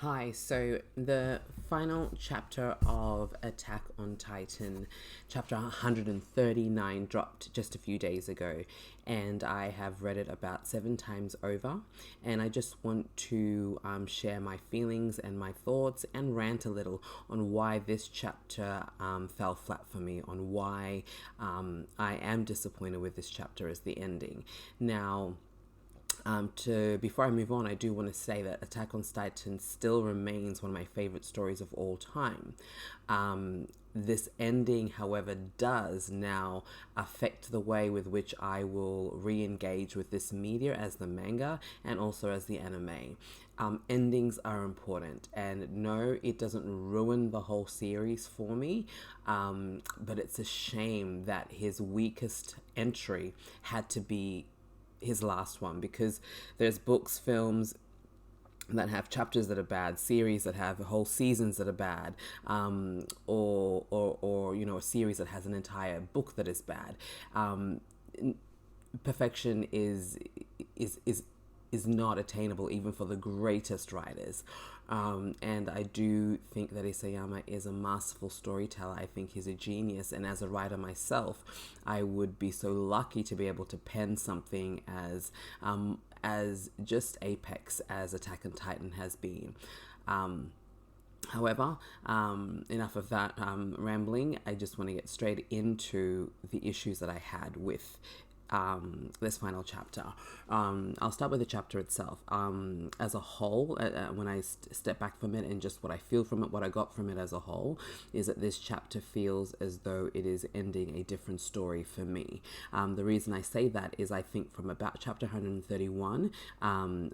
Hi, so the final chapter of Attack on Titan, chapter 139, dropped just a few days ago, and I have read it about 7 times over. And I just want to share my feelings and my thoughts and rant a little on why this chapter fell flat for me, on why I am disappointed with this chapter as the ending. Now, before I move on, I do want to say that Attack on Titan still remains one of my favorite stories of all time. This ending, however, does now affect the way with which I will re-engage with this media as the manga and also as the anime. Endings are important, and no, it doesn't ruin the whole series for me, but it's a shame that his weakest entry had to be his last one, because there's books, films that have chapters that are bad, series that have whole seasons that are bad, or a series that has an entire book that is bad. Perfection is not attainable even for the greatest writers. And I do think that Isayama is a masterful storyteller. I think he's a genius, and as a writer myself, I would be so lucky to be able to pen something as just apex as Attack on Titan has been. However, enough of that rambling. I just want to get straight into the issues that I had with this final chapter. I'll start with the chapter itself. As a whole, when I step back from it and just what I feel from it, what I got from it as a whole, is that this chapter feels as though it is ending a different story for me. The reason I say that is I think from about chapter 131,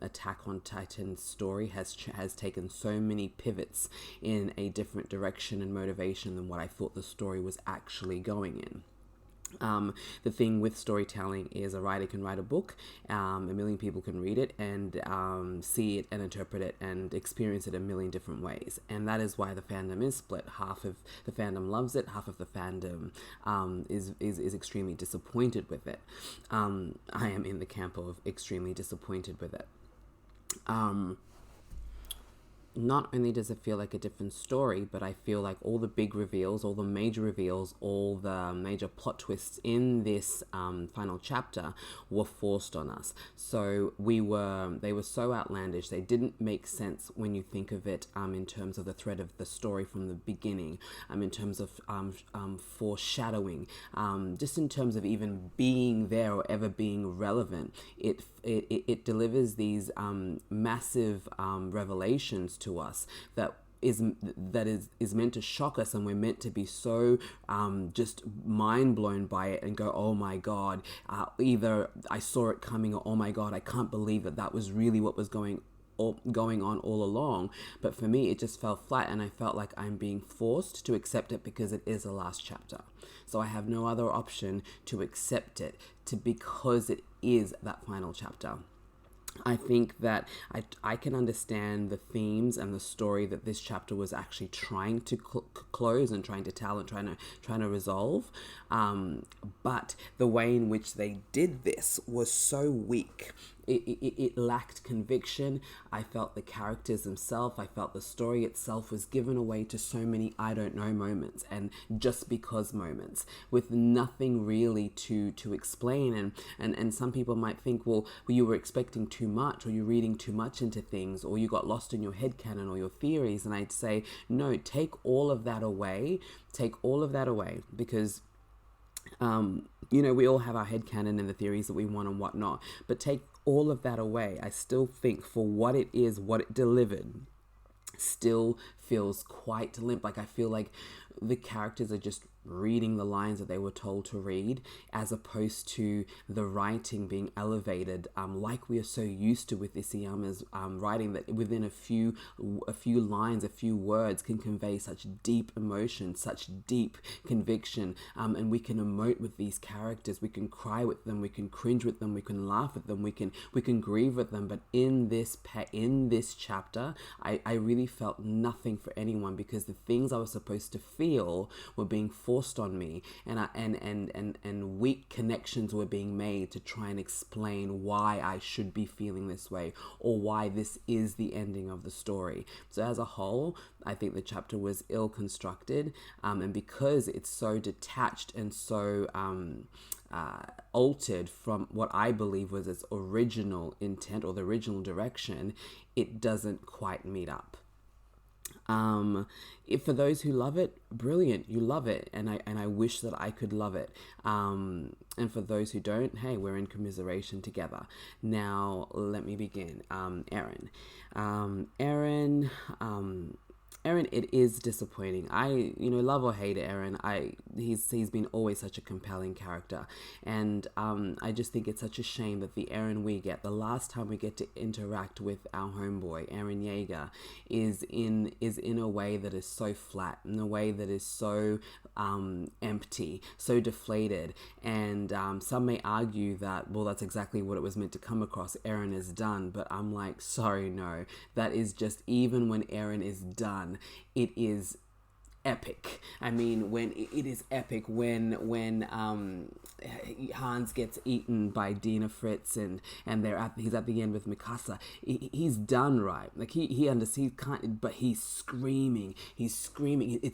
Attack on Titan's story has taken so many pivots in a different direction and motivation than what I thought the story was actually going in. The thing with storytelling is a writer can write a book, a million people can read it and see it and interpret it and experience it a million different ways. And that is why the fandom is split. Half of the fandom loves it, half of the fandom is extremely disappointed with it. I am in the camp of extremely disappointed with it. Not only does it feel like a different story, but I feel like all the big reveals, all the major reveals, all the major plot twists in this final chapter were forced on us. So they were so outlandish. They didn't make sense when you think of it in terms of the thread of the story from the beginning, in terms of foreshadowing, just in terms of even being there or ever being relevant. It delivers these massive revelations to us that is meant to shock us, and we're meant to be so just mind blown by it and go, oh my god, either I saw it coming, or oh my god, I can't believe that was really what was going on all along. But for me, it just fell flat, and I felt like I'm being forced to accept it because it is the last chapter. So I have no other option to accept it because it is that final chapter. I think that I can understand the themes and the story that this chapter was actually trying to close and trying to tell and trying to resolve, but the way in which they did this was so weak. It lacked conviction. I felt the characters themselves, I felt the story itself was given away to so many I don't know moments and just because moments with nothing really to explain. And some people might think, well, you were expecting too much, or you're reading too much into things, or you got lost in your headcanon or your theories. And I'd say, no, take all of that away. Take all of that away, because we all have our headcanon and the theories that we want and whatnot, but take all of that away. I still think for what it is, what it delivered, still feels quite limp. Like I feel like the characters are just reading the lines that they were told to read, as opposed to the writing being elevated, like we are so used to with Isayama's writing, that within a few lines, a few words can convey such deep emotion, such deep conviction, and we can emote with these characters. We can cry with them, we can cringe with them, we can laugh at them, we can grieve with them. But in this chapter, I really felt nothing for anyone, because the things I was supposed to feel were being forced on me, and weak connections were being made to try and explain why I should be feeling this way, or why this is the ending of the story. So as a whole, I think the chapter was ill constructed, and because it's so detached and so altered from what I believe was its original intent or the original direction, it doesn't quite meet up. If for those who love it, brilliant, you love it, and I wish that I could love it. And for those who don't, hey, we're in commiseration together. Now let me begin. Eren. Eren, it is disappointing. I, love or hate Eren, he's been always such a compelling character, and I just think it's such a shame that the Eren we get, the last time we get to interact with our homeboy Eren Yeager, is in a way that is so flat, in a way that is so empty, so deflated, and some may argue that, well, that's exactly what it was meant to come across. Eren is done, but I'm like, sorry, no, that is just, even when Eren is done, it is epic. I mean, when it is epic when Hans gets eaten by Dina Fritz, and he's at the end with Mikasa. He's done, right? Like he understands, but he's screaming. It's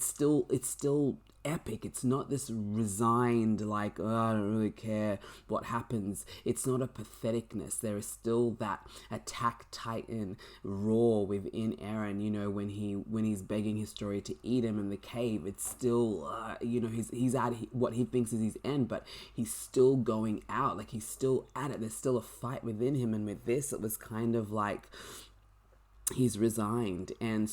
still epic. It's not this resigned, like, oh, I don't really care what happens. It's not a patheticness. There is still that Attack Titan roar within Eren, when he's begging Historia to eat him in the cave. It's still he's at what he thinks is his end, but he's still going out, like he's still at it. There's still a fight within him, and with this it was kind of like he's resigned, and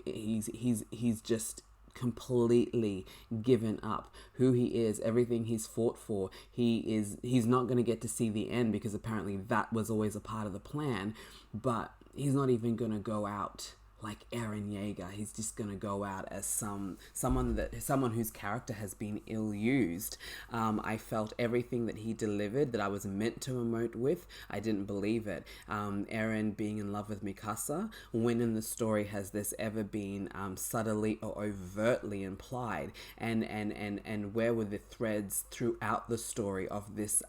he's just completely given up who he is, everything he's fought for. He's not going to get to see the end, because apparently that was always a part of the plan, but he's not even going to go out like Eren Yeager. He's just gonna go out as someone whose character has been ill-used. I felt everything that he delivered, that I was meant to emote with, I didn't believe it. Eren being in love with Mikasa, when in the story has this ever been subtly or overtly implied? And where were the threads throughout the story of this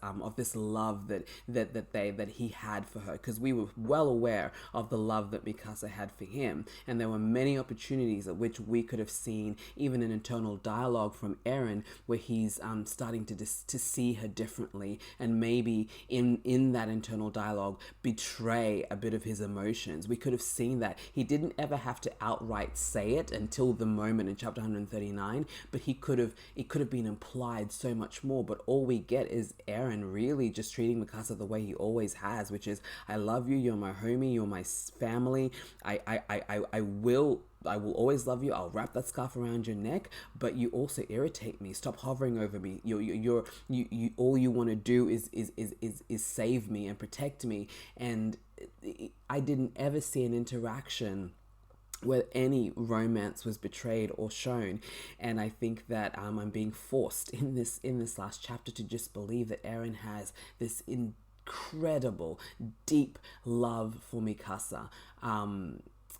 love that he had for her? Because we were well aware of the love that Mikasa had for him. And there were many opportunities at which we could have seen even an internal dialogue from Eren, where he's starting to see her differently, and maybe in that internal dialogue betray a bit of his emotions. We could have seen that. He didn't ever have to outright say it until the moment in chapter 139, but it could have been implied so much more. But all we get is Eren really just treating Mikasa the way he always has, which is, I love you, you're my homie, you're my family, I will always love you. I'll wrap that scarf around your neck, but you also irritate me. Stop hovering over me. You all you want to do is save me and protect me. And I didn't ever see an interaction where any romance was betrayed or shown. And I think that I'm being forced in this last chapter to just believe that Eren has this incredible, deep love for Mikasa.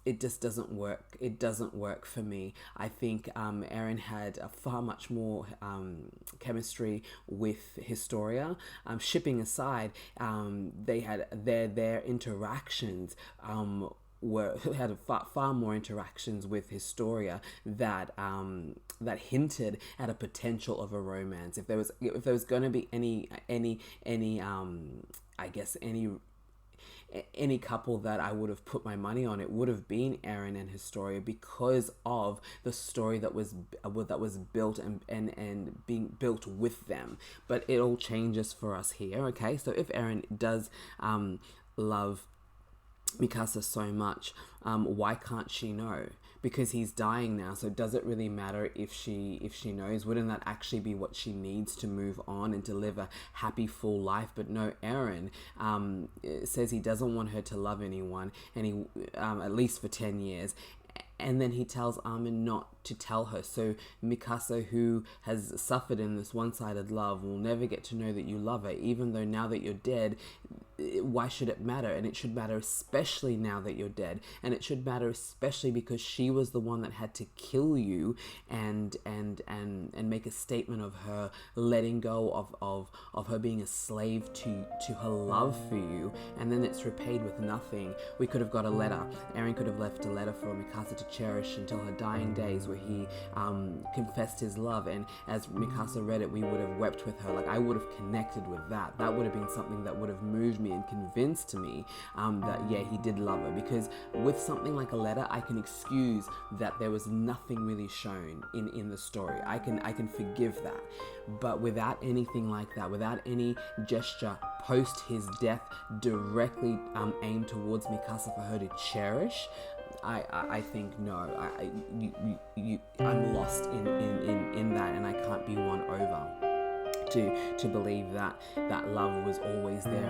It just doesn't work. It doesn't work for me. I think Eren had a far much more chemistry with Historia. Shipping aside, they had their interactions had far more interactions with Historia that hinted at a potential of a romance. If there was going to be any couple that I would have put my money on, it would have been Eren and Historia, because of the story that was built and being built with them. But it all changes for us here. Okay, so if Eren does love Mikasa so much, why can't she know? Because he's dying now, so does it really matter if she knows? Wouldn't that actually be what she needs to move on and to live a happy, full life? But no, Eren says he doesn't want her to love anyone, and he at least for 10 years. And then he tells Armin not to tell her. So Mikasa, who has suffered in this one-sided love, will never get to know that you love her, even though now that you're dead, why should it matter? And it should matter especially now that you're dead. And it should matter especially because she was the one that had to kill you and make a statement of her letting go of her being a slave to her love for you. And then it's repaid with nothing. We could have got a letter. Eren could have left a letter for Mikasa to cherish until her dying days, where he confessed his love. And as Mikasa read it, we would have wept with her. Like, I would have connected with that. That would have been something that would have moved me and convinced me that yeah, he did love her. Because with something like a letter, I can excuse that there was nothing really shown in the story. I can forgive that. But without anything like that, without any gesture post his death directly aimed towards Mikasa for her to cherish, I think no. I'm lost in that, and I can't be won over to believe that love was always there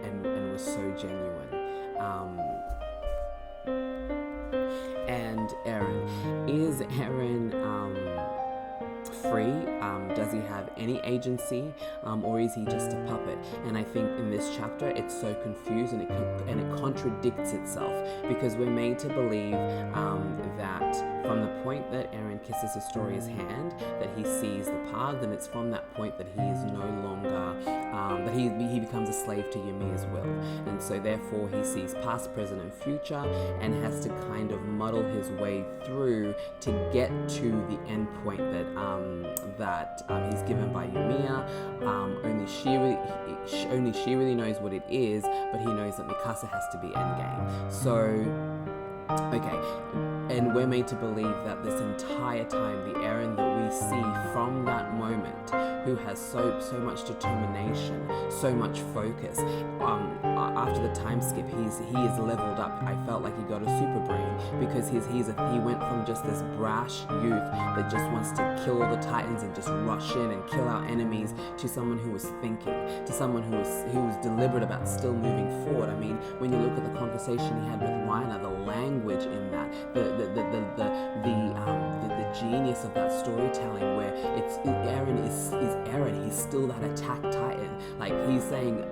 and was so genuine. And Eren, is Eren free? Does he have any agency, or is he just a puppet? And I think in this chapter it's so confused, and it contradicts itself, because we're made to believe that from the point that Eren kisses Historia's hand, that he sees the path, and it's from that point that he is no longer that he becomes a slave to Ymir's will, and so therefore he sees past, present, and future, and has to kind of muddle his way through to get to the end point that he's given by Ymir. Only she really knows what it is, but he knows that Mikasa has to be endgame. So, okay, and we're made to believe that this entire time, the Eren that we see from that moment, who has so much determination, so much focus, after the time skip, he is leveled up. I felt like he got a super brain, because he went from just this brash youth that just wants to kill all the titans and just rush in and kill our enemies, to someone who was thinking, to someone who was deliberate about still moving forward. I mean, when you look at the conversation he had with Reiner, the language in that, the genius of that storytelling, where it's Eren is Eren. He's still that attack titan. Like, he's saying,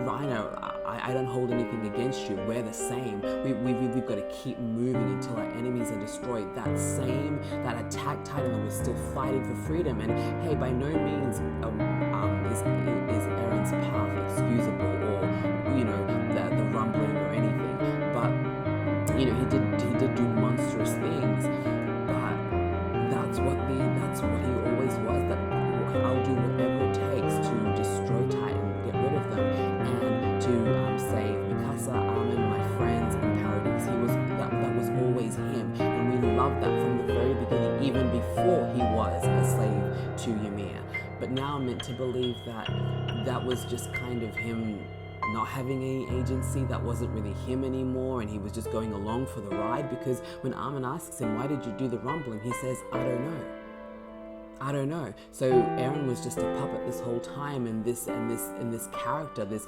Reiner, I don't hold anything against you. We're the same. We've got to keep moving until our enemies are destroyed. That attack titan that was still fighting for freedom. And hey, by no means is Eren's path excusable, or the rumbling or anything. But he did do monstrous things. But that's what he always was. That I'll do whatever it takes to destroy Titan, get rid of them, and to save Mikasa, Armin, my friends, and Paradise. That was always him, and we loved that from the very beginning, even before he was a slave to Ymir. But now I'm meant to believe that was just kind of him not having any agency. That wasn't really him anymore, and he was just going along for the ride. Because when Armin asks him, why did you do the rumbling, he says, I don't know. So Eren was just a puppet this whole time, and this character, the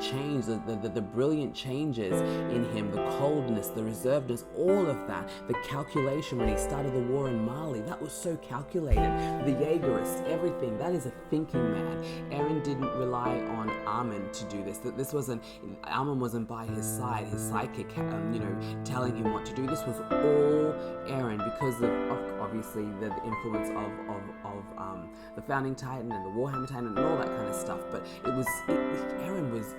change, the brilliant changes in him, the coldness, the reservedness, all of that, the calculation when he started the war in Mali, that was so calculated. The Jaegerist, everything, that is a thinking man. Eren didn't rely on Armin to do this. Armin wasn't by his side, his sidekick, telling him what to do. This was all Eren, because of obviously the influence of the Founding Titan and the Warhammer Titan and all that kind of stuff. But Eren was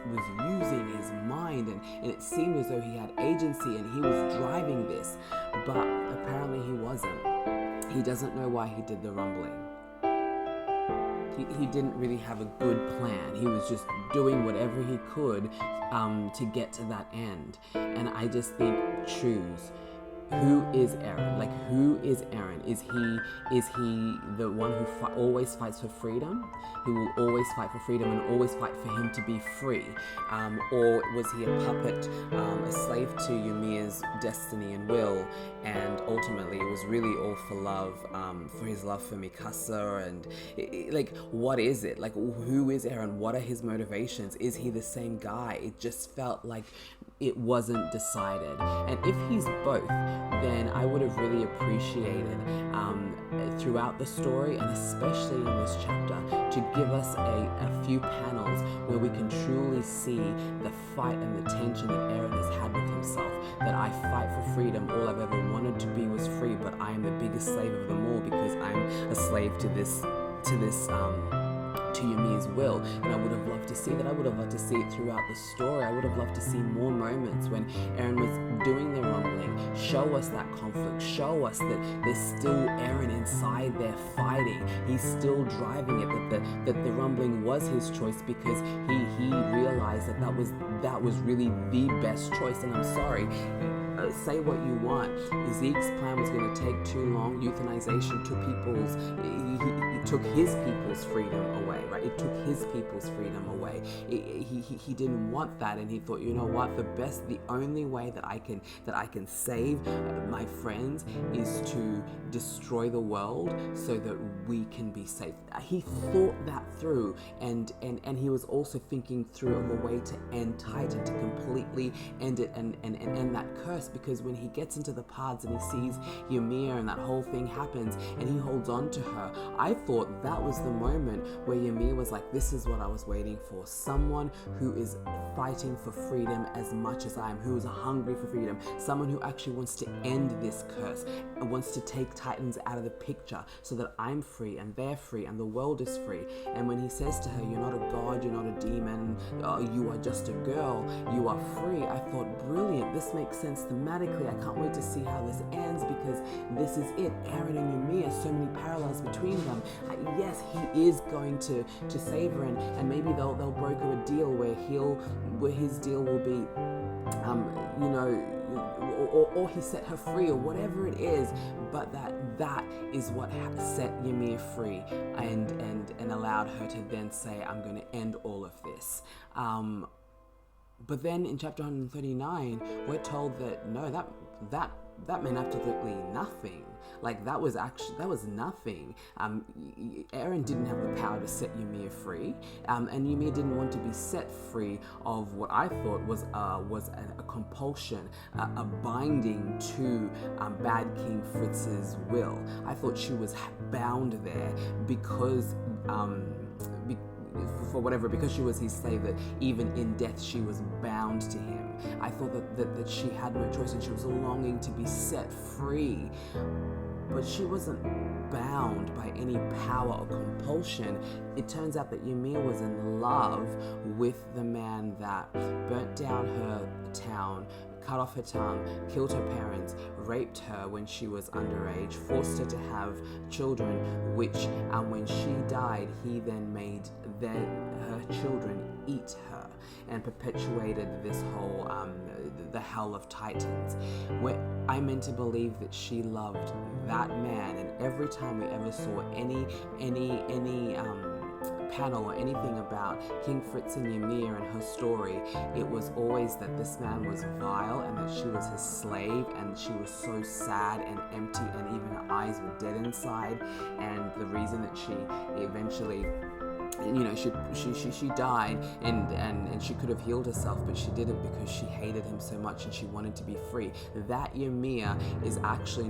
using his mind, and it seemed as though he had agency and he was driving this, but apparently he wasn't. He doesn't know why he did the rumbling. He didn't really have a good plan. He was just doing whatever he could to get to that end. And I just think, choose. Who is Eren? Like, who is Eren? Is he the one who always fights for freedom? Who will always fight for freedom and always fight for him to be free? Or was he a puppet, a slave to Ymir's destiny and will, and ultimately it was really all for love, for his love for Mikasa, and what is it? Like, who is Eren? What are his motivations? Is he the same guy? It just felt like it wasn't decided. And if he's both, then I would have really appreciated throughout the story, and especially in this chapter, to give us a few panels where we can truly see the fight and the tension that Aaron has had with himself. That I fight for freedom, all I've ever wanted to be was free, but I am the biggest slave of them all because I'm a slave to Yumi's will. And I would have loved to see that. I would have loved to see it throughout the story. I would have loved to see more moments when Aaron was doing the rumbling. Show us that conflict. Show us that there's still Aaron inside there fighting. He's still driving it, that the rumbling was his choice because he realized that was really the best choice. And I'm sorry, say what you want, Zeke's plan was going to take too long. Euthanization took he took his people's freedom away, right? It took his people's freedom away. He didn't want that, and he thought, you know what, the only way that I can save my friends is to destroy the world so that we can be safe. He thought that through, and he was also thinking through of a way to end Titan, to completely end it and end that curse, because when he gets into the paths and he sees Ymir and that whole thing happens and he holds on to her, I thought that was the moment where Ymir was like, this is what I was waiting for. Someone who is fighting for freedom as much as I am, who is hungry for freedom, someone who actually wants to end this curse and wants to take Titans out of the picture so that I'm free and they're free and the world is free. And when he says to her, you're not a god, you're not a demon, you are just a girl, you are free, I thought, brilliant, this makes sense thematically. I can't wait to see how this ends, because this is it. Aaron and Ymir, so many parallels between them. Yes, he is going to save her, and maybe they'll broker a deal where his deal will be, or he set her free, or whatever it is, but that is what set Ymir free and allowed her to then say, I'm going to end all of this. But then in chapter 139, we're told that no, that meant absolutely nothing. Like that was nothing. Aaron didn't have the power to set Ymir free, and Ymir didn't want to be set free of what I thought was a compulsion, a binding to Bad King Fritz's will. I thought she was bound there because because she was his slave, that even in death she was bound to him. I thought that she had no choice and she was longing to be set free, but she wasn't bound by any power or compulsion. It turns out that Ymir was in love with the man that burnt down her town, cut off her tongue, killed her parents, raped her when she was underage, forced her to have children, which when she died, he then made her children eat her, and perpetuated this whole the hell of Titans. Where I meant to believe that she loved that man, and every time we ever saw any panel or anything about King Fritz and Ymir and her story, it was always that this man was vile and that she was his slave, and she was so sad and empty, and even her eyes were dead inside. And the reason that she eventually, she died, and she could have healed herself, but she didn't, because she hated him so much and she wanted to be free. That Ymir is actually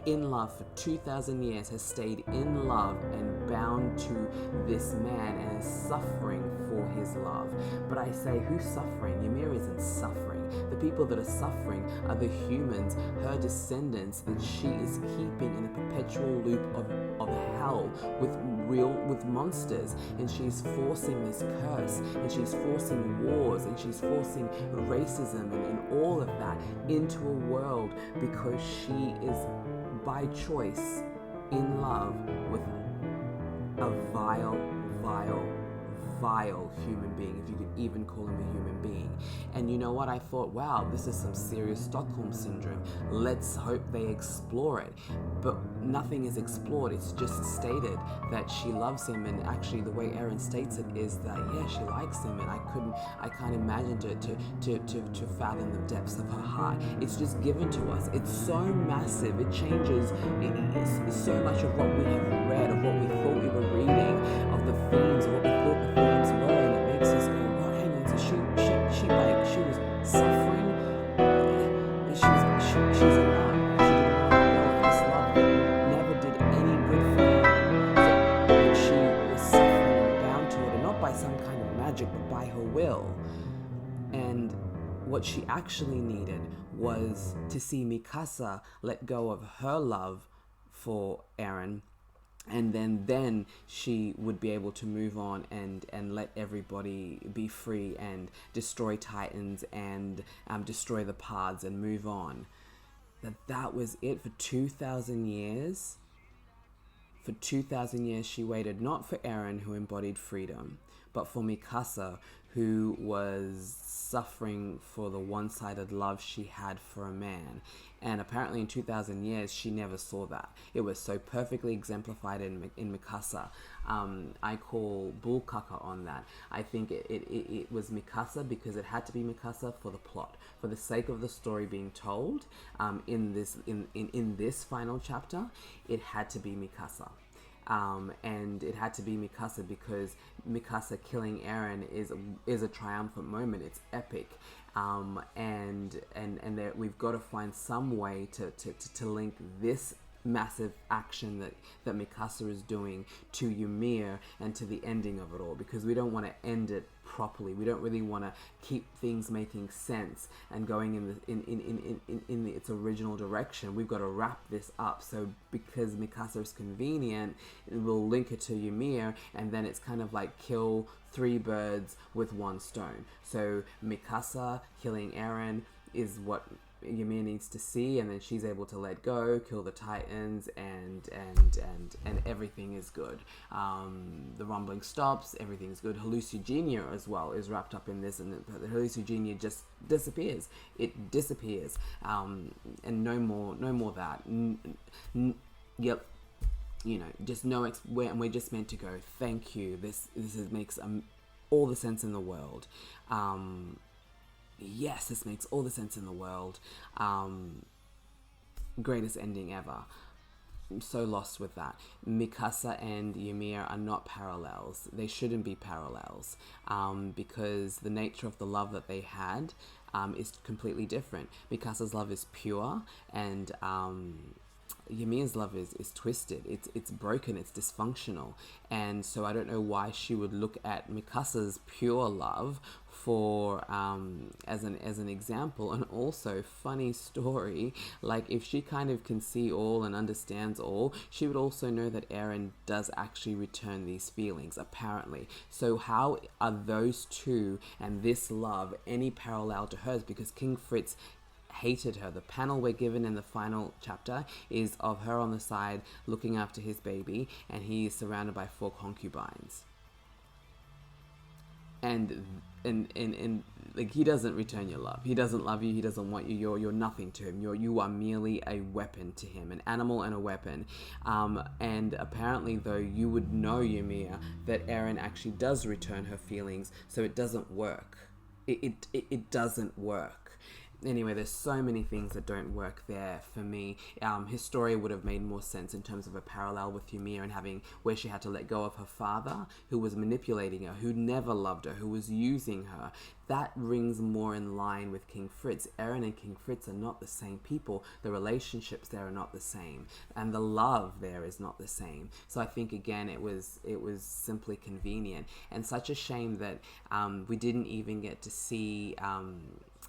in love for 2,000 years, has stayed in love and bound to this man and is suffering for his love. But I say, who's suffering? Ymir isn't suffering. The people that are suffering are the humans, her descendants, that she is keeping in a perpetual loop of hell with monsters, and she's forcing this curse, and she's forcing wars, and she's forcing racism and all of that into a world, because she is by choice in love with a vile human being, if you could even call him a human being. And you know what? I thought, wow, this is some serious Stockholm syndrome. Let's hope they explore it. But nothing is explored. It's just stated that she loves him, and actually the way Aaron states it is that, yeah, she likes him, and I can't imagine to fathom the depths of her heart. It's just given to us. It's so massive. It changes it's so much of what we have read, of what we thought we were reading, of the themes, of what we thought the themes were, and it makes us go, well, hang on, so she was What she actually needed was to see Mikasa let go of her love for Eren, and then she would be able to move on and let everybody be free and destroy Titans and destroy the paths and move on. That was it for 2,000 years. For 2,000 years she waited, not for Eren, who embodied freedom, but for Mikasa, who was suffering for the one-sided love she had for a man. And apparently in 2,000 years, she never saw that. It was so perfectly exemplified in Mikasa. I call bull caca on that. I think it was Mikasa because it had to be Mikasa for the plot, for the sake of the story being told. In this final chapter, it had to be Mikasa. And it had to be Mikasa because Mikasa killing Eren is a triumphant moment. It's epic, and that we've got to find some way to link this massive action that Mikasa is doing to Ymir and to the ending of it all, because we don't want to end it properly. We don't really want to keep things making sense and going in its original direction. We've got to wrap this up. So because Mikasa is convenient, we'll link it to Ymir, and then it's kind of like kill three birds with one stone. So Mikasa killing Eren is what Ymir needs to see, and then she's able to let go, kill the Titans, and everything is good. The rumbling stops, everything's good. Hallucigenia as well is wrapped up in this, and the Hallucigenia just disappears. It disappears, and no more that. Yep. You know, just no we're just meant to go, thank you. This makes all the sense in the world. Yes, this makes all the sense in the world. Greatest ending ever. I'm so lost with that. Mikasa and Ymir are not parallels. They shouldn't be parallels, because the nature of the love that they had is completely different. Mikasa's love is pure, and Ymir's love is twisted. It's broken. It's dysfunctional. And so I don't know why she would look at Mikasa's pure love for as an example. And also, funny story, like if she kind of can see all and understands all, she would also know that Eren does actually return these feelings, apparently. So how are those two and this love any parallel to hers? Because King Fritz hated her. The panel we're given in the final chapter is of her on the side looking after his baby, and he is surrounded by 4 concubines. And like, he doesn't return your love. He doesn't love you. He doesn't want you. You're nothing to him. You are merely a weapon to him, an animal and a weapon. And apparently, though, you would know, Ymir, that Eren actually does return her feelings, so it doesn't work. It doesn't work. Anyway, there's so many things that don't work there for me. Historia would have made more sense in terms of a parallel with Ymir and having where she had to let go of her father, who was manipulating her, who never loved her, who was using her. That rings more in line with King Fritz. Eren and King Fritz are not the same people. The relationships there are not the same, and the love there is not the same. So I think again it was simply convenient, and such a shame that we didn't even get to see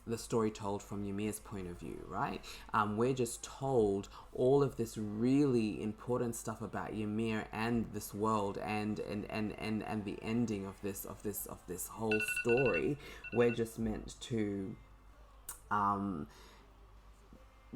the story told from Ymir's point of view, right? We're just told all of this really important stuff about Ymir and this world and the ending of this whole story. We're just meant to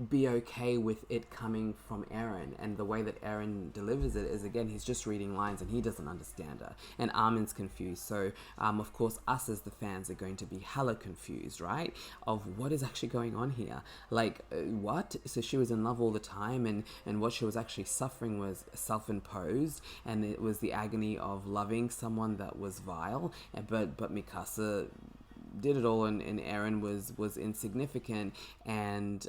be okay with it coming from Eren, and the way that Eren delivers it is, again, he's just reading lines and he doesn't understand her, and Armin's confused. So of course us as the fans are going to be hella confused, right, of what is actually going on here. Like, what? So she was in love all the time, and what she was actually suffering was self-imposed, and it was the agony of loving someone that was vile, but Mikasa did it all, and Eren was insignificant, and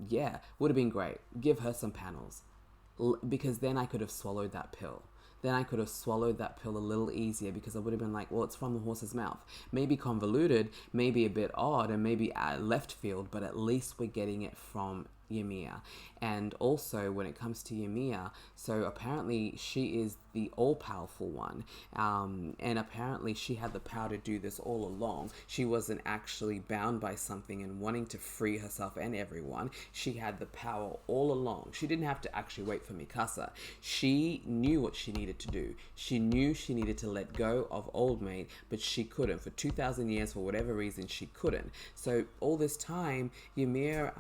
yeah, would have been great. Give her some panels, because then I could have swallowed that pill. Then I could have swallowed that pill a little easier, because I would have been like, well, it's from the horse's mouth. Maybe convoluted, maybe a bit odd, and maybe left field, but at least we're getting it from Ymir. And also, when it comes to Ymir, so apparently she is the all-powerful one, and apparently she had the power to do this all along. She wasn't actually bound by something and wanting to free herself and everyone. She had the power all along. She didn't have to actually wait for Mikasa. She knew what she needed to do. She knew she needed to let go of Old Mate, but she couldn't. For 2,000 years, for whatever reason, she couldn't. So all this time, Ymir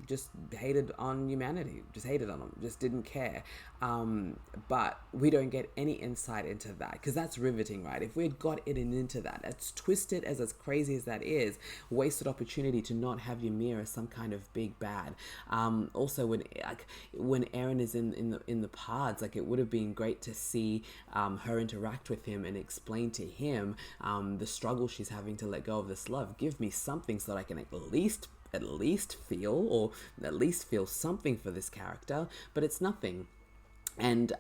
just hated on humanity, just hated on them, just didn't care. But we don't get any insight into that, because that's riveting, right? If we had got it into that, as twisted as crazy as that is, wasted opportunity to not have Ymir as some kind of big bad. Also, when Eren is in the pods, like, it would have been great to see her interact with him and explain to him the struggle she's having to let go of this love. Give me something so that I can at least feel something for this character, but it's nothing. And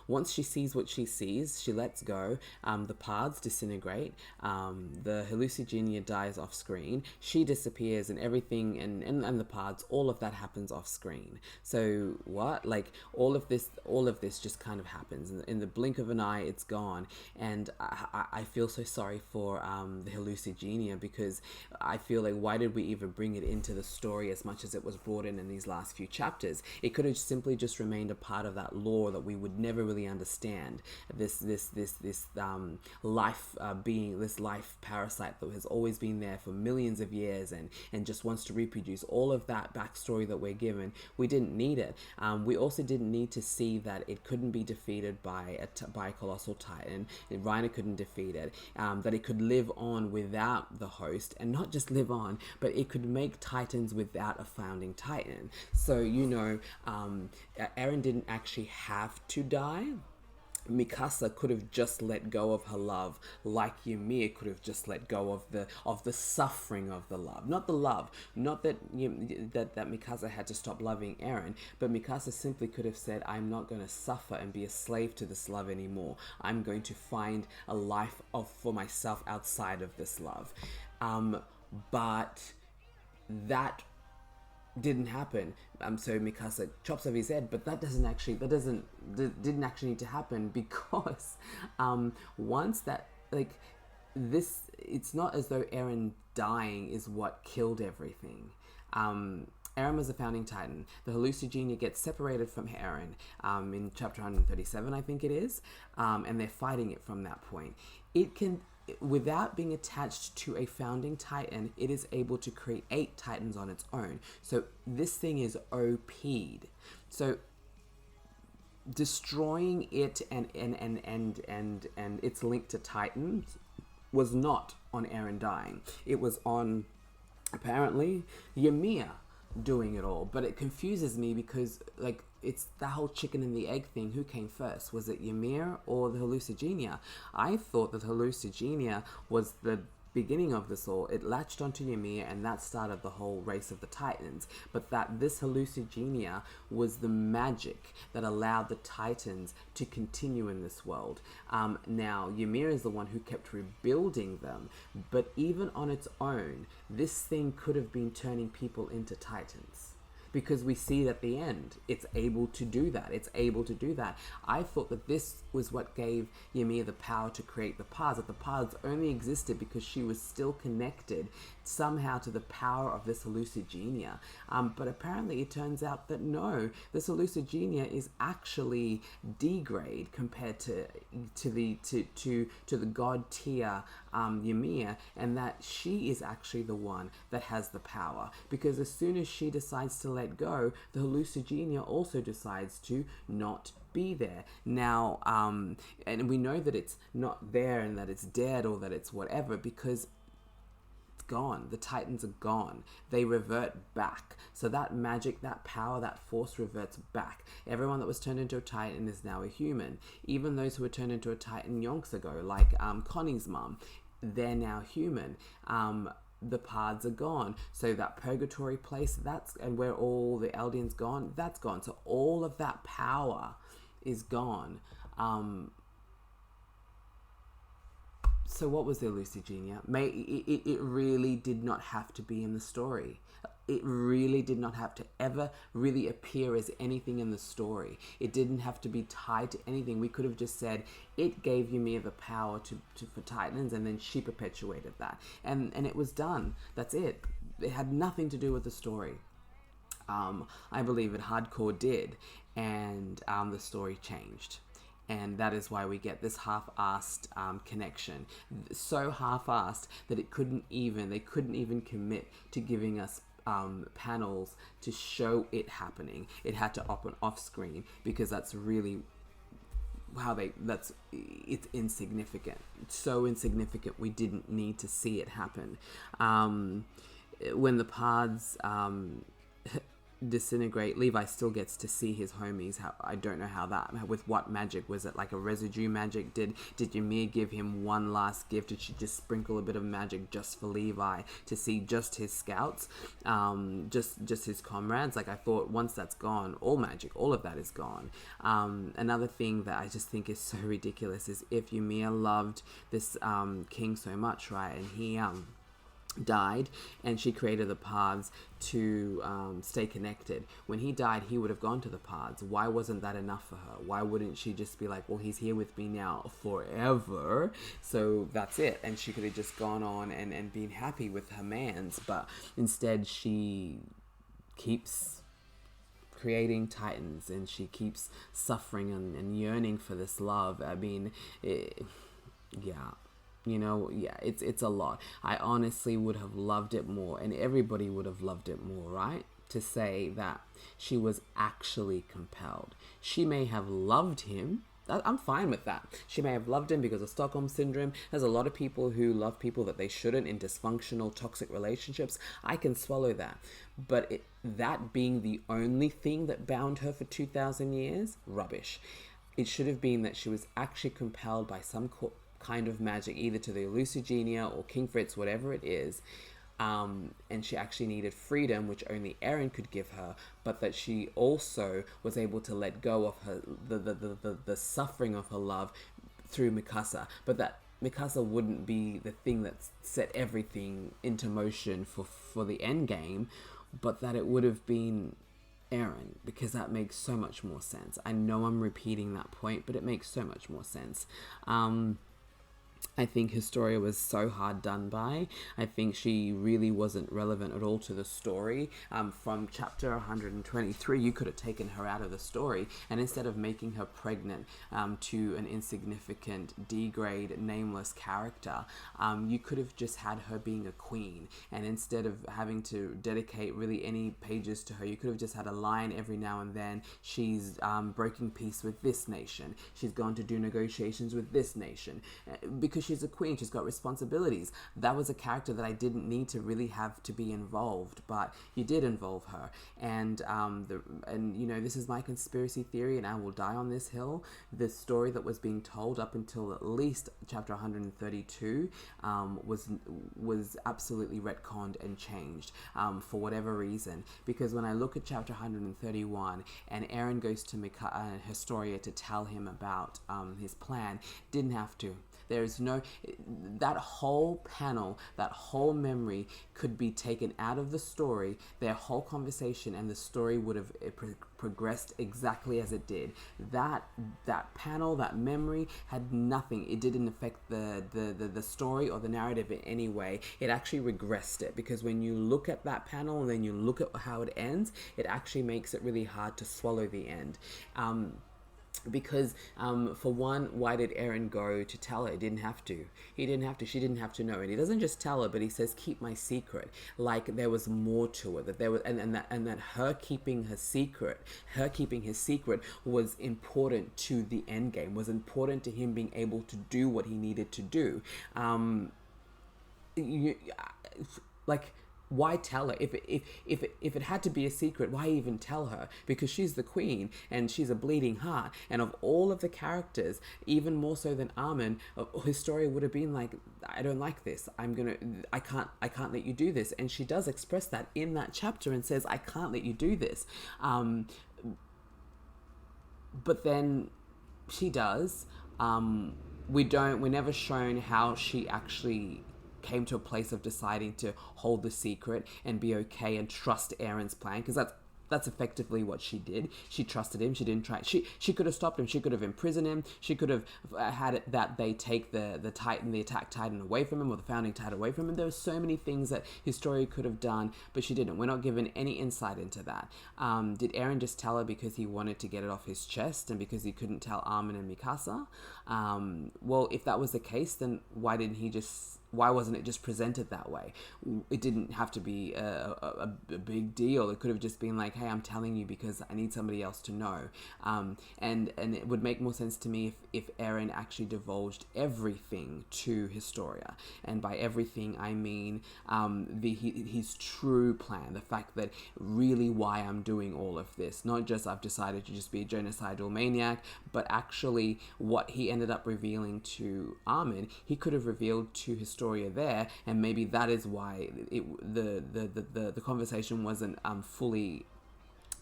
once she sees what she sees, she lets go. The paths disintegrate. The hallucinogen dies off screen. She disappears, and everything, and the paths, all of that happens off screen. So what? Like, all of this just kind of happens in the blink of an eye. It's gone, and I feel so sorry for the hallucinogenia, because I feel like, why did we even bring it into the story as much as it was brought in these last few chapters? It could have simply just remained a part of that lore that we would never really understand. This life being, this life parasite that has always been there for millions of years and just wants to reproduce. All of that backstory that we're given, we didn't need it. We also didn't need to see that it couldn't be defeated by a colossal titan. Reiner couldn't defeat it. That it could live on without the host, and not just live on, but it could make titans without a founding titan. So, Eren didn't actually have to die. Mikasa could have just let go of her love, like Ymir could have just let go of the suffering of the love. Not the love, not that that Mikasa had to stop loving Eren, but Mikasa simply could have said, I'm not going to suffer and be a slave to this love anymore. I'm going to find a life for myself outside of this love. But that didn't happen. So Mikasa chops off his head, but didn't actually need to happen, because once that, like, this, it's not as though Eren dying is what killed everything. Eren was a founding titan. The hallucinogenia gets separated from Eren in chapter 137, I think it is, and they're fighting it from that point. It can, without being attached to a founding titan, it is able to create titans on its own. So this thing is OP'd. So destroying it and its link to titans was not on Eren dying. It was on, apparently, Ymir doing it all. But it confuses me, because, like, it's the whole chicken and the egg thing. Who came first? Was it Ymir or the hallucinogenia? I thought that hallucinogenia was the beginning of this all. It latched onto Ymir, and that started the whole race of the Titans. But that this hallucinogenia was the magic that allowed the Titans to continue in this world. Now, Ymir is the one who kept rebuilding them, but even on its own, this thing could have been turning people into Titans. Because we see at the end, it's able to do that. I thought that this was what gave Ymir the power to create the paths, that the paths only existed because she was still connected somehow to the power of this hallucinogenia. But apparently it turns out that no, this hallucinogenia is actually degrade compared to the god tier Ymir, and that she is actually the one that has the power. Because as soon as she decides to let go, the hallucinogenia also decides to not be there. Now, and we know that it's not there and that it's dead or that it's whatever, because it's gone. The Titans are gone. They revert back. So that magic, that power, that force reverts back. Everyone that was turned into a Titan is now a human. Even those who were turned into a Titan yonks ago, like Connie's mum, they're now human. The paths are gone. So that purgatory place, and where all the Eldians gone, that's gone. So all of that power is gone. So what was the hallucinogenia? It really did not have to be in the story. it really did not have to ever really appear as anything in the story. It didn't have to be tied to anything. We could have just said it gave Ymir the power for Titans, and then she perpetuated that, and it was done. That's it. It had nothing to do with the story. I believe it hardcore did, and the story changed. And that is why we get this half-assed connection. So half-assed that they couldn't even commit to giving us panels to show it happening. It had to happen off screen, because that's really it's insignificant. It's so insignificant we didn't need to see it happen. When the Pards disintegrate, Levi still gets to see his homies. I don't know how that, with what magic. Was it like a residue magic? Did Ymir give him one last gift? Did she just sprinkle a bit of magic just for Levi to see just his scouts, just his comrades? Like, I thought once that's gone, all magic, all of that is gone. Another thing that I just think is so ridiculous is, if Ymir loved this king so much, right, and he died, and she created the Pards to stay connected. When he died, he would have gone to the Pards. Why wasn't that enough for her? Why wouldn't she just be like, well, he's here with me now forever, so that's it? And she could have just gone on and been happy with her mans. But instead, she keeps creating Titans, and she keeps suffering and yearning for this love. I mean, yeah. It's a lot. I honestly would have loved it more, and everybody would have loved it more, right? To say that she was actually compelled. She may have loved him. I'm fine with that. She may have loved him because of Stockholm Syndrome. There's a lot of people who love people that they shouldn't in dysfunctional, toxic relationships. I can swallow that. But that being the only thing that bound her for 2,000 years, rubbish. It should have been that she was actually compelled by some kind of magic, either to the Elusogenia or King Fritz, whatever it is, and she actually needed freedom, which only Eren could give her, but that she also was able to let go of her the suffering of her love through Mikasa, but that Mikasa wouldn't be the thing that set everything into motion for the end game, but that it would have been Eren, because that makes so much more sense. I know I'm repeating that point, but it makes so much more sense. I think Historia was so hard done by. I think she really wasn't relevant at all to the story. From chapter 123, you could have taken her out of the story, and instead of making her pregnant to an insignificant, D-grade, nameless character, you could have just had her being a queen. And instead of having to dedicate really any pages to her, you could have just had a line every now and then. She's breaking peace with this nation. She's gone to do negotiations with this nation. Because she's a queen, she's got responsibilities. That was a character that I didn't need to really have to be involved, but you did involve her. And this is my conspiracy theory, and I will die on this hill. The story that was being told up until at least chapter 132 was absolutely retconned and changed for whatever reason. Because when I look at chapter 131, and Eren goes to Historia to tell him about his plan, didn't have to. There's no, that whole panel, that whole memory could be taken out of the story, their whole conversation, and the story would have progressed exactly as it did. That panel, that memory had nothing. It didn't affect the story or the narrative in any way. It actually regressed it, because when you look at that panel and then you look at how it ends, it actually makes it really hard to swallow the end. Because for one, why did Eren go to tell her? He didn't have to. She didn't have to know. And he doesn't just tell her, but he says, keep my secret. Like there was more to it, that there was, and that her keeping his secret was important to the end game, was important to him being able to do what he needed to do. Why tell her? If it had to be a secret, why even tell her? Because she's the queen, and she's a bleeding heart. And of all of the characters, even more so than Armin, Historia would have been like, I don't like this. I can't let you do this. And she does express that in that chapter and says, I can't let you do this. But then she does. We're never shown how she actually came to a place of deciding to hold the secret and be okay and trust Aaron's plan, because that's effectively what she did. She trusted him. She didn't try. She could have stopped him. She could have imprisoned him. She could have had it that they take the attack Titan away from him, or the founding Titan away from him. There were so many things that Historia could have done, but she didn't. We're not given any insight into that. Did Aaron just tell her because he wanted to get it off his chest and because he couldn't tell Armin and Mikasa? Well, if that was the case, then why wasn't it just presented that way? It didn't have to be a big deal. It could have just been like, hey, I'm telling you because I need somebody else to know. And it would make more sense to me if Aaron actually divulged everything to Historia. And by everything, I mean his true plan, the fact that really why I'm doing all of this. Not just I've decided to just be a genocidal maniac, but actually what he ended up revealing to Armin, he could have revealed to Historia there, and maybe that is why the conversation wasn't fully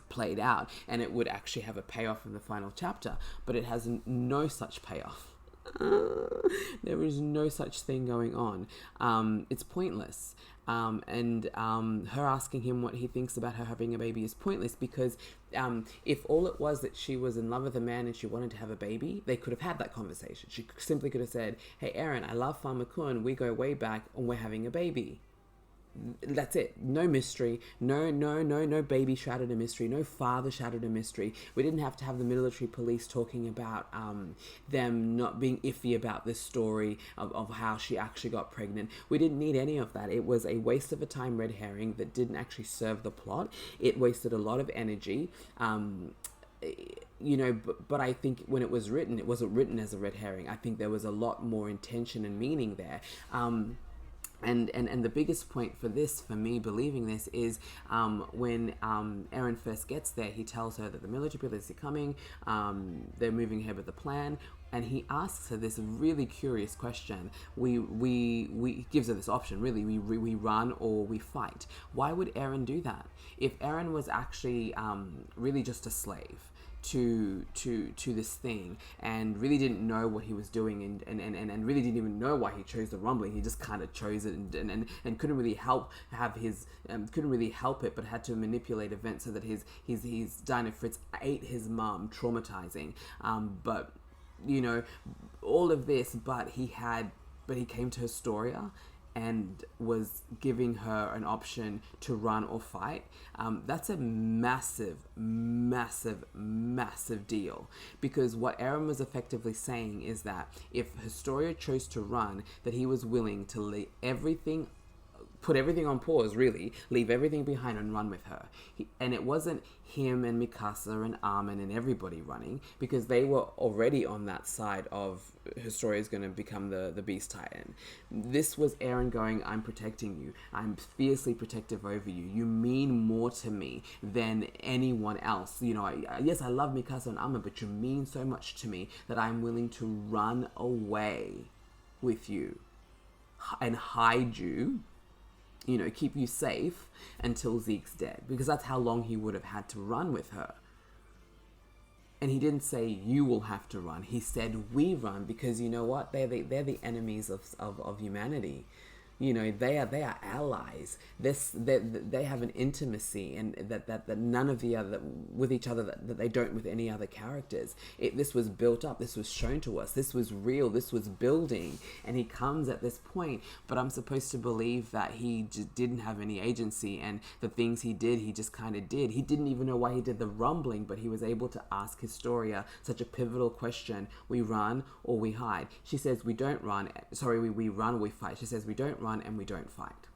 played out, and it would actually have a payoff in the final chapter, but it has no such payoff. There is no such thing going on. It's pointless. And her asking him what he thinks about her having a baby is pointless, because if all it was that she was in love with a man and she wanted to have a baby, they could have had that conversation. She simply could have said, hey Aaron, I love Farmer-kun, we go way back and we're having a baby. That's it. No mystery. No baby shrouded a mystery. No father shrouded a mystery. We didn't have to have the military police talking about them not being iffy about this story of how she actually got pregnant. We didn't need any of that. It was a waste of a time red herring that didn't actually serve the plot. It wasted a lot of energy. But I think when it was written, it wasn't written as a red herring. I think there was a lot more intention and meaning there. And the biggest point for me believing this is when Aaron first gets there, he tells her that the military police are coming, they're moving ahead with the plan, and he asks her this really curious question. We gives her this option, really, we run or we fight. Why would Aaron do that? If Aaron was actually really just a slave to this thing and really didn't know what he was doing and really didn't even know why he chose the rumbling, he just kind of chose it and couldn't really help it, but had to manipulate events so that his Dino Fritz ate his mom, traumatizing, but all of this, but he came to Historia and was giving her an option to run or fight. That's a massive, massive, massive deal, because what Aaron was effectively saying is that if Historia chose to run, that he was willing to leave everything, put everything on pause, really, leave everything behind and run with her. And it wasn't him and Mikasa and Armin and everybody running, because they were already on that side of Historia is going to become the Beast Titan. This was Aaron going, I'm protecting you. I'm fiercely protective over you. You mean more to me than anyone else. Yes, I love Mikasa and Armin, but you mean so much to me that I'm willing to run away with you and hide you, keep you safe until Zeke's dead, because that's how long he would have had to run with her. And he didn't say you will have to run. He said we run, because you know what? They're the enemies of humanity. They are allies. They have an intimacy, and that none of the other with each other that they don't with any other characters. This was built up. This was shown to us. This was real. This was building. And he comes at this point, but I'm supposed to believe that he just didn't have any agency, and the things he did, he just kind of did. He didn't even know why he did the rumbling, but he was able to ask Historia such a pivotal question: we run or we hide? She says we don't run. Sorry, we run or we fight. She says we don't run and we don't fight.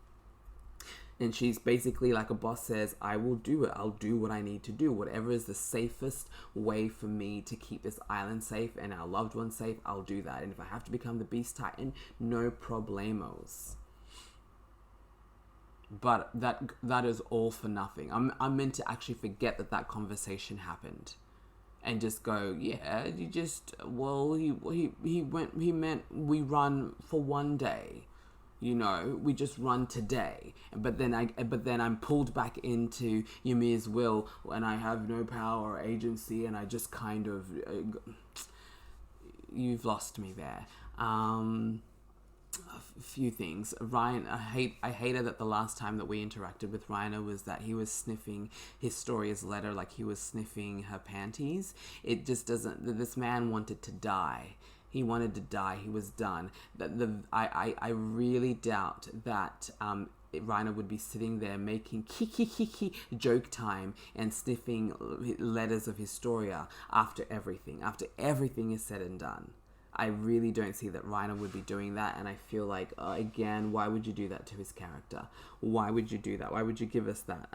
And she's basically like a boss says, I will do it. I'll do what I need to do. Whatever is the safest way for me to keep this island safe and our loved ones safe, I'll do that. And if I have to become the Beast Titan, no problemos. But that is all for nothing. I'm meant to actually forget that conversation happened. And just go, yeah, he meant we run for one day. We just run today. But then I'm pulled back into Ymir's will, and I have no power or agency, and I just kind of, you've lost me there. few things. Ryan, I hated that the last time that we interacted with Raina was that he was sniffing Historia's letter like he was sniffing her panties. It just doesn't. This man wanted to die. He wanted to die. He was done. I really doubt that Raina would be sitting there making kiki joke time and sniffing letters of Historia after everything is said and done. I really don't see that Raina would be doing that, and I feel like, again, why would you do that to his character? Why would you do that? Why would you give us that?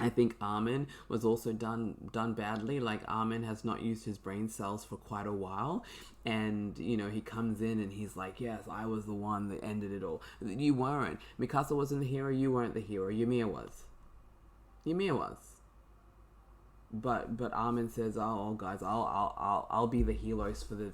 I think Armin was also done badly. Like, Armin has not used his brain cells for quite a while, and he comes in and he's like, yes, I was the one that ended it all. You weren't. Mikasa wasn't the hero. You weren't the hero. Yumiya was. But Armin says, "Oh, guys, I'll be the heroes for the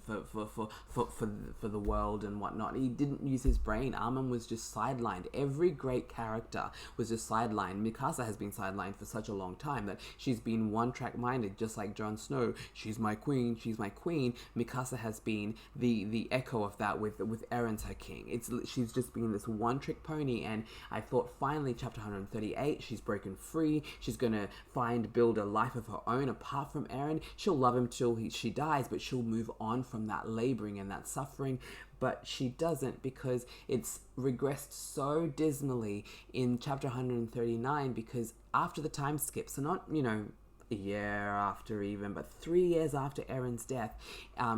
world and whatnot." He didn't use his brain. Armin was just sidelined. Every great character was just sidelined. Mikasa has been sidelined for such a long time that she's been one-track minded, just like Jon Snow. She's my queen. She's my queen. Mikasa has been the echo of that with Eren's her king. She's just been this one-trick pony, and I thought finally, chapter 138, she's broken free. She's gonna build a life of her own apart from Eren. She'll love him till she dies, but she'll move on from that laboring and that suffering. But she doesn't, because it's regressed so dismally in chapter 139, because after the time skip, so not, a year after even, but 3 years after Eren's death,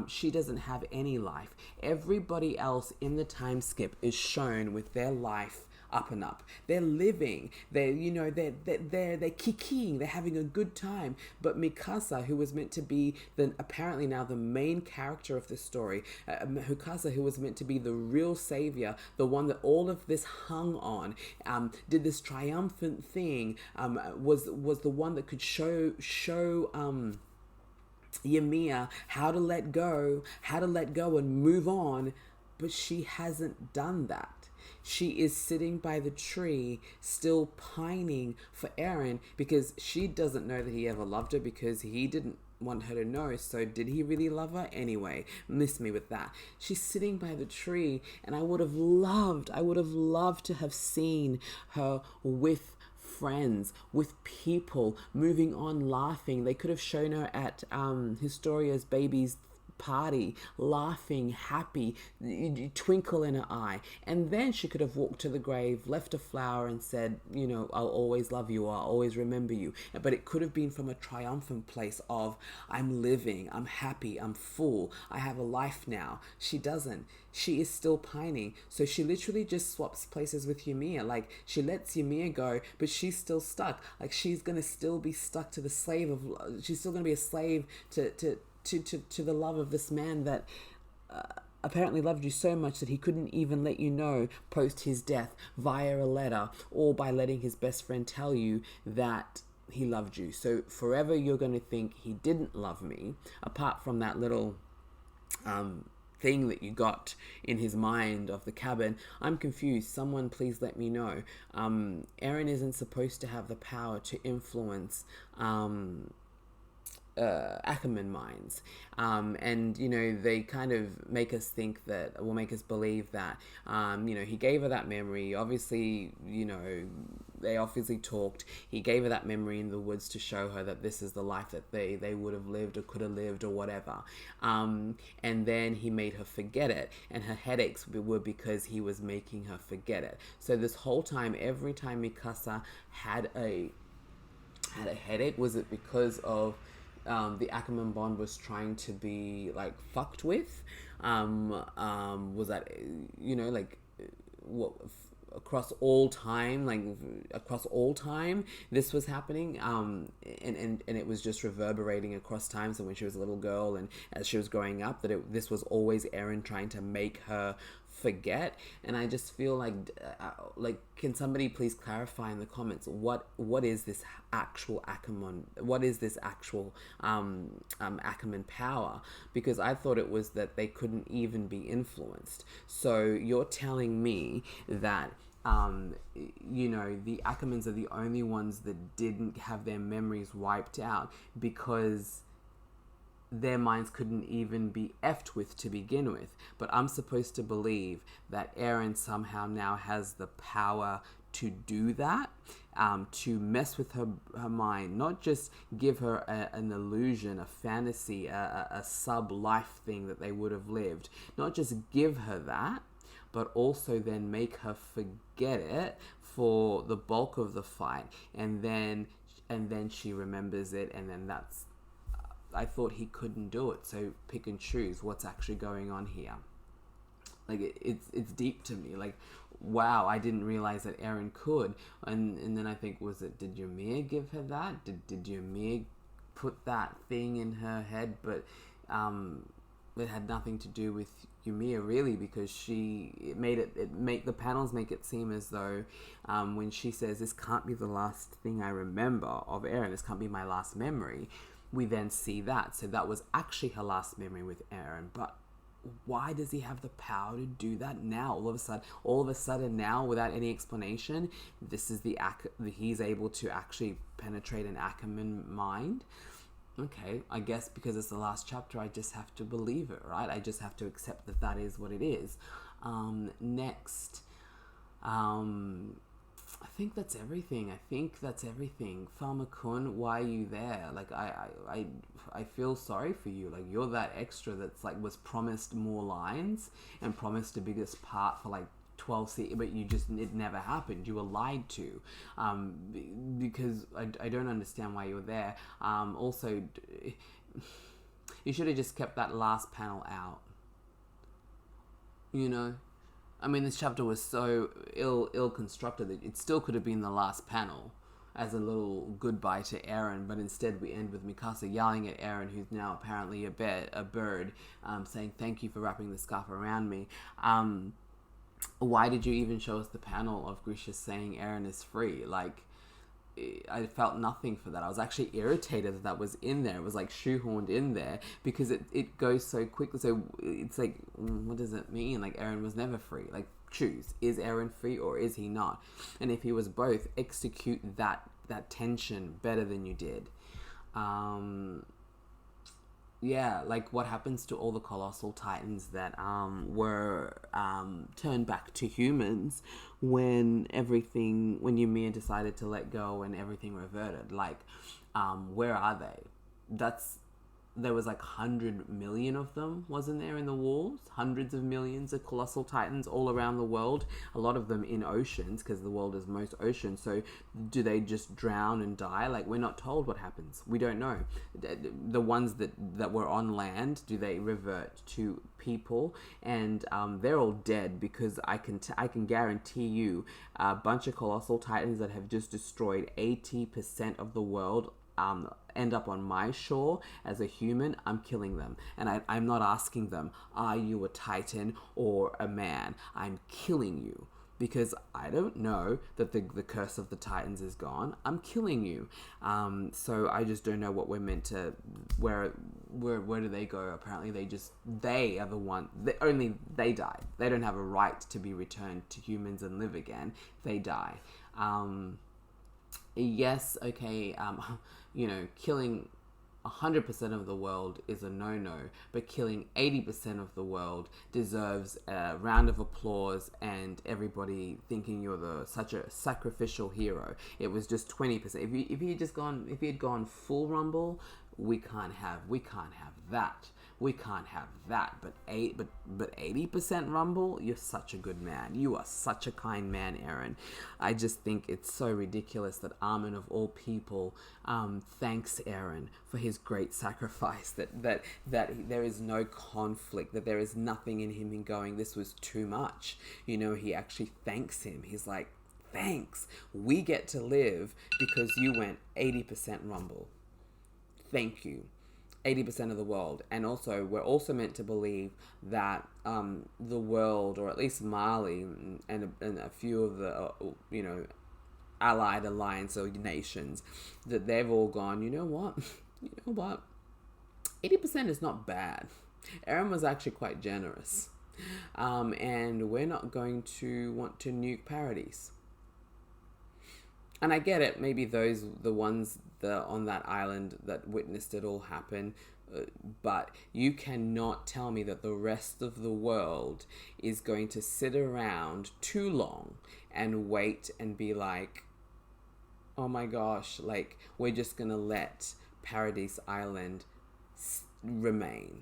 she doesn't have any life. Everybody else in the time skip is shown with their life up and up. They're living. They're kikiing. They're having a good time. But Mikasa, who was meant to be apparently now the main character of the story, Mikasa, who was meant to be the real savior, the one that all of this hung on, did this triumphant thing, was the one that could show Yumiya how to let go and move on, but she hasn't done that. She is sitting by the tree, still pining for Eren, because she doesn't know that he ever loved her, because he didn't want her to know. So did he really love her? Anyway, miss me with that. She's sitting by the tree, and I would have loved to have seen her with friends, with people, moving on, laughing. They could have shown her at Historia's baby's party, laughing, happy, twinkle in her eye, and then she could have walked to the grave, left a flower, and said, I'll always love you, or I'll always remember you. But it could have been from a triumphant place of, I'm living, I'm happy, I'm full, I have a life now. She doesn't. She is still pining. So she literally just swaps places with Yumiya. Like, she lets Yumiya go, but she's still stuck. Like, she's gonna still be stuck to the slave of, she's still gonna be a slave to the love of this man that apparently loved you so much that he couldn't even let you know post his death via a letter, or by letting his best friend tell you that he loved you. So forever you're going to think he didn't love me, apart from that little thing that you got in his mind of the cabin. I'm confused. Someone please let me know. Eren isn't supposed to have the power to influence Ackerman minds, and they kind of make us think that, will make us believe that he gave her that memory. Obviously, they obviously talked. He gave her that memory in the woods to show her that this is the life that they would have lived or could have lived or whatever, and then he made her forget it, and her headaches were because he was making her forget it. So this whole time, every time Mikasa had a headache, was it because of the Ackerman bond was trying to be like fucked with? Was that what across all time, this was happening, and it was just reverberating across time. So when she was a little girl and as she was growing up, that this was always Eren trying to make her forget. And I just feel like can somebody please clarify in the comments what is this actual Ackerman, what is this actual Ackerman power? Because I thought it was that they couldn't even be influenced. So you're telling me that the Ackermans are the only ones that didn't have their memories wiped out because their minds couldn't even be effed with to begin with. But I'm supposed to believe that Aaron somehow now has the power to do that, to mess with her mind, not just give her an illusion, a fantasy, a sub-life thing that they would have lived. Not just give her that, but also then make her forget it for the bulk of the fight. And then she remembers it, and then that's... I thought he couldn't do it, so pick and choose what's actually going on here. Like, it's deep to me. Like, wow, I didn't realize that Aaron could. And then I think, did Ymir give her that? Did Ymir put that thing in her head? But it had nothing to do with Ymir, really, because the panels make it seem as though when she says, this can't be the last thing I remember of Aaron, this can't be my last memory, we then see that. So that was actually her last memory with Aaron. But why does he have the power to do that now? All of a sudden now, without any explanation, this is he's able to actually penetrate an Ackerman mind. Okay, I guess because it's the last chapter, I just have to believe it, right? I just have to accept that is what it is. Next, I think that's everything. Farmer-kun, why are you there? Like, I feel sorry for you. Like, you're that extra that's like was promised more lines and promised the biggest part for like 12 seasons, but it never happened. You were lied to, because I don't understand why you're there. Also, you should have just kept that last panel out. You know? I mean, this chapter was so ill constructed that it still could have been the last panel as a little goodbye to Aaron, but instead we end with Mikasa yelling at Aaron, who's now apparently a bird, saying, thank you for wrapping the scarf around me. Why did you even show us the panel of Grisha saying Aaron is free? Like, I felt nothing for that. I was actually irritated that was in there. It was like shoehorned in there because it goes so quickly. So it's like, what does it mean? Like, Aaron was never free. Like, choose. Is Aaron free or is he not? And if he was both, execute that tension better than you did. Yeah, like what happens to all the colossal titans that were turned back to humans when Ymir decided to let go and everything reverted? Like, where are they? There was like 100 million of them, wasn't there, in the wars? Hundreds of millions of colossal titans all around the world. A lot of them in oceans, because the world is most oceans. So do they just drown and die? Like, we're not told what happens. We don't know. The ones that were on land, do they revert to people? And they're all dead, because I can guarantee you a bunch of colossal titans that have just destroyed 80% of the world end up on my shore as a human. I'm killing them, and I'm not asking them, are you a titan or a man? I'm killing you because I don't know that the curse of the titans is gone. I'm killing you. So I just don't know what we're meant to. Where do they go? Apparently they are the one. Only they die. They don't have a right to be returned to humans and live again. They die. Yes, okay, killing 100% of the world is a no-no, but killing 80% of the world deserves a round of applause and everybody thinking you're such a sacrificial hero. It was just 20%. If he had gone full Rumble, we can't have that. We can't have that. But 80% Rumble, you're such a good man. You are such a kind man, Aaron. I just think it's so ridiculous that Armin, of all people, thanks Aaron for his great sacrifice. That there is no conflict. That there is nothing in him in going, this was too much. He actually thanks him. He's like, thanks. We get to live because you went 80% Rumble. Thank you. 80% of the world. And also, we're also meant to believe that the world, or at least Mali and a few of the allied alliance or nations, that they've all gone, you know what 80% is not bad. Aaron was actually quite generous, and we're not going to want to nuke Paradise. And I get it, maybe the ones that on that island that witnessed it all happen, But you cannot tell me that the rest of the world is going to sit around too long and wait and be like, oh my gosh, like, we're just going to let Paradise Island remain.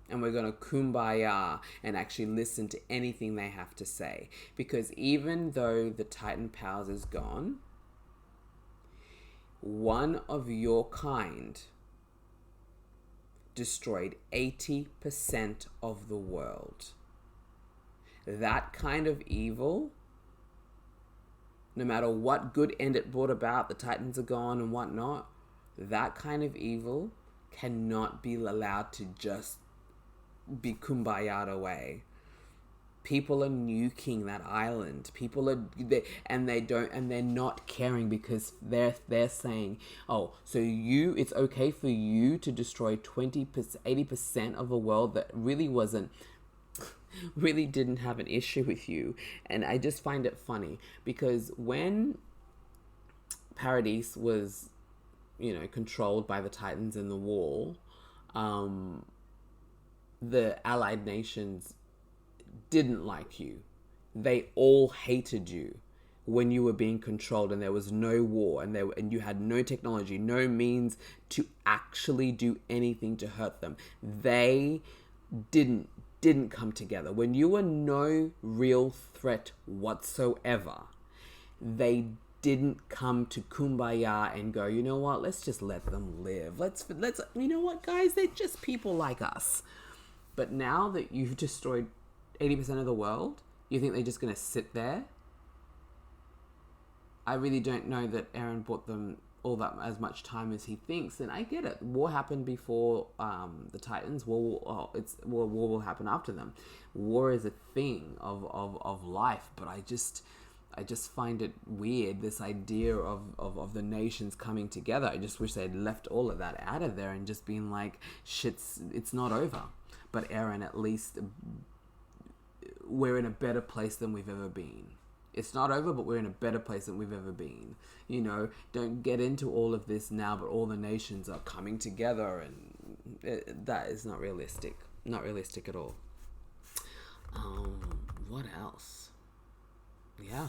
And we're going to kumbaya and actually listen to anything they have to say. Because even though the Titan powers is gone, one of your kind destroyed 80% of the world. That kind of evil, no matter what good end it brought about, the Titans are gone and whatnot, that kind of evil cannot be allowed to just be kumbaya'd away. People are nuking that island. They're not caring because they're saying, oh, so it's okay for you to destroy 80% of a world that really didn't have an issue with you. And I just find it funny because when Paradise was, controlled by the Titans in the wall, the allied nations didn't like you. They all hated you when you were being controlled and there was no war and you had no technology, no means to actually do anything to hurt them. They didn't come together. When you were no real threat whatsoever, they didn't come to kumbaya and go, you know what, let's just let them live. Let's you know what, guys, they're just people like us. But now that you've destroyed 80% of the world, you think they're just going to sit there? I really don't know that Eren bought them all that as much time as he thinks, and I get it. War happened before the Titans. War will happen after them. War is a thing of life, but I just find it weird, this idea of the nations coming together. I just wish they'd left all of that out of there and just been like, it's not over. But Eren, at least we're in a better place than we've ever been. It's not over, but we're in a better place than we've ever been. Don't get into all of this now, but all the nations are coming together, and that is not realistic. Not realistic at all. What else? Yeah.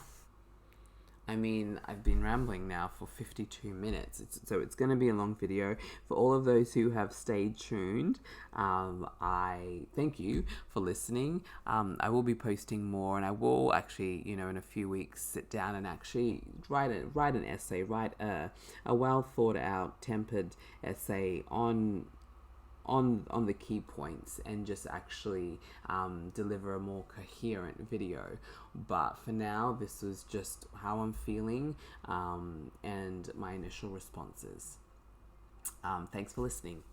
I mean, I've been rambling now for 52 minutes, so it's going to be a long video. For all of those who have stayed tuned, I thank you for listening. I will be posting more, and I will actually, in a few weeks, sit down and actually write an essay, write a well thought out, tempered essay on the key points, and just actually deliver a more coherent video. But for now, this was just how I'm feeling and my initial responses. Thanks for listening.